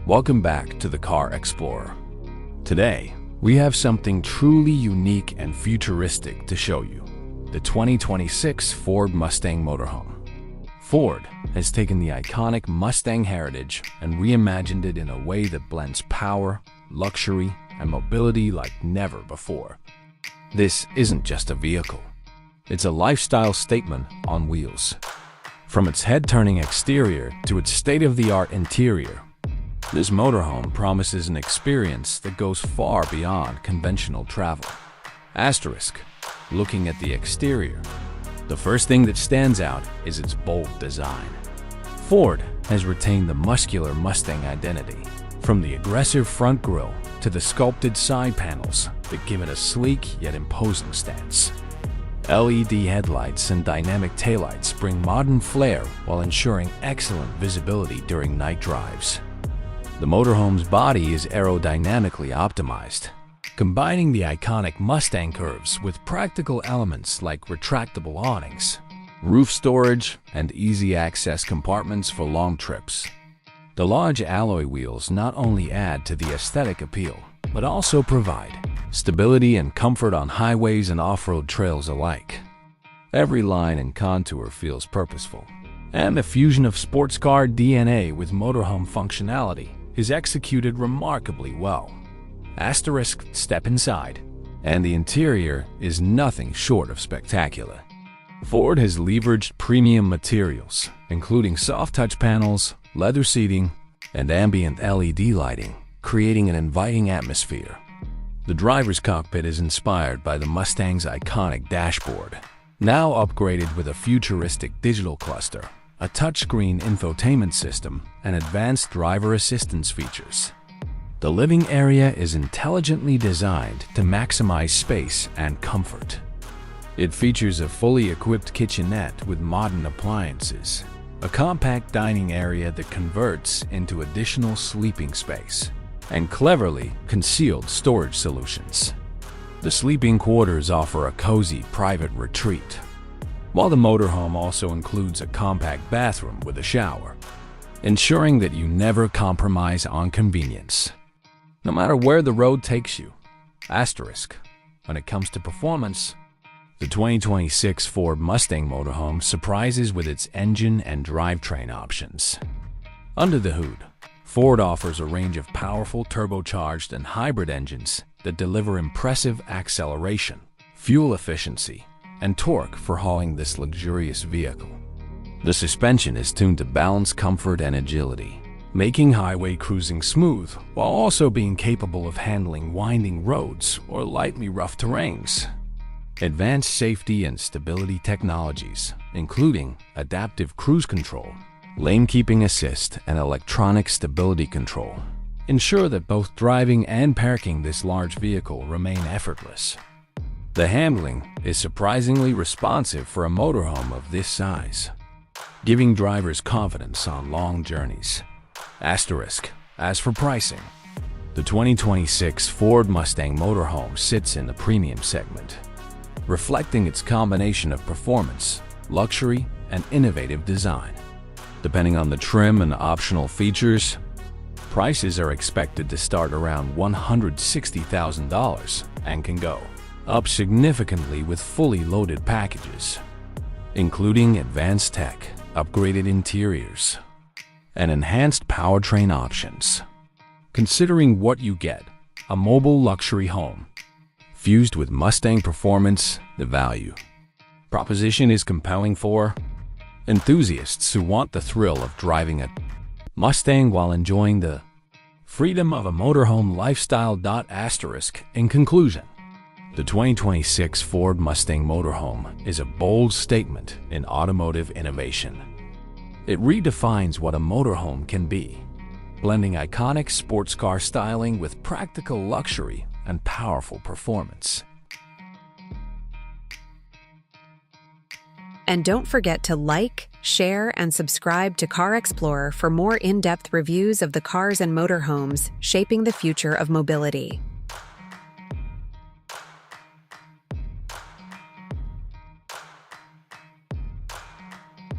Welcome back to the Car Explorer. Today, we have something truly unique and futuristic to show you: the 2026 Ford Mustang Motorhome. Ford has taken the iconic Mustang heritage and reimagined it in a way that blends power, luxury, and mobility like never before. This isn't just a vehicle. It's a lifestyle statement on wheels. From its head-turning exterior to its state-of-the-art interior, this motorhome promises an experience that goes far beyond conventional travel. Asterisk. Looking at the exterior, the first thing that stands out is its bold design. Ford has retained the muscular Mustang identity, from the aggressive front grille to the sculpted side panels that give it a sleek yet imposing stance. LED headlights and dynamic taillights bring modern flair while ensuring excellent visibility during night drives. The motorhome's body is aerodynamically optimized, combining the iconic Mustang curves with practical elements like retractable awnings, roof storage, and easy-access compartments for long trips. The large alloy wheels not only add to the aesthetic appeal, but also provide stability and comfort on highways and off-road trails alike. Every line and contour feels purposeful, and the fusion of sports car DNA with motorhome functionality is executed remarkably well. Asterisk. Step inside, and the interior is nothing short of spectacular. Ford has leveraged premium materials, including soft touch panels, leather seating, and ambient LED lighting, creating an inviting atmosphere. The driver's cockpit is inspired by the Mustang's iconic dashboard, now upgraded with a futuristic digital cluster, a touchscreen infotainment system, and advanced driver assistance features. The living area is intelligently designed to maximize space and comfort. It features a fully equipped kitchenette with modern appliances, a compact dining area that converts into additional sleeping space, and cleverly concealed storage solutions. The sleeping quarters offer a cozy private retreat, while the motorhome also includes a compact bathroom with a shower, ensuring that you never compromise on convenience, no matter where the road takes you. Asterisk. When it comes to performance, the 2026 Ford Mustang Motorhome surprises with its engine and drivetrain options. Under the hood, Ford offers a range of powerful turbocharged and hybrid engines that deliver impressive acceleration, fuel efficiency, and torque for hauling this luxurious vehicle. The suspension is tuned to balance comfort and agility, making highway cruising smooth while also being capable of handling winding roads or lightly rough terrains. Advanced safety and stability technologies, including adaptive cruise control, lane keeping assist, and electronic stability control, ensure that both driving and parking this large vehicle remain effortless. The handling is surprisingly responsive for a motorhome of this size, giving drivers confidence on long journeys. Asterisk. As for pricing, the 2026 Ford Mustang Motorhome sits in the premium segment, reflecting its combination of performance, luxury, and innovative design. Depending on the trim and optional features, prices are expected to start around $160,000 and can go up significantly with fully loaded packages, including advanced tech, upgraded interiors, and enhanced powertrain options. Considering what you get, a mobile luxury home, fused with Mustang performance, the value proposition is compelling for enthusiasts who want the thrill of driving a Mustang while enjoying the freedom of a motorhome lifestyle. Asterisk. In conclusion, the 2026 Ford Mustang Motorhome is a bold statement in automotive innovation. It redefines what a motorhome can be, blending iconic sports car styling with practical luxury and powerful performance. And don't forget to like, share, and subscribe to Car Explorer for more in-depth reviews of the cars and motorhomes shaping the future of mobility.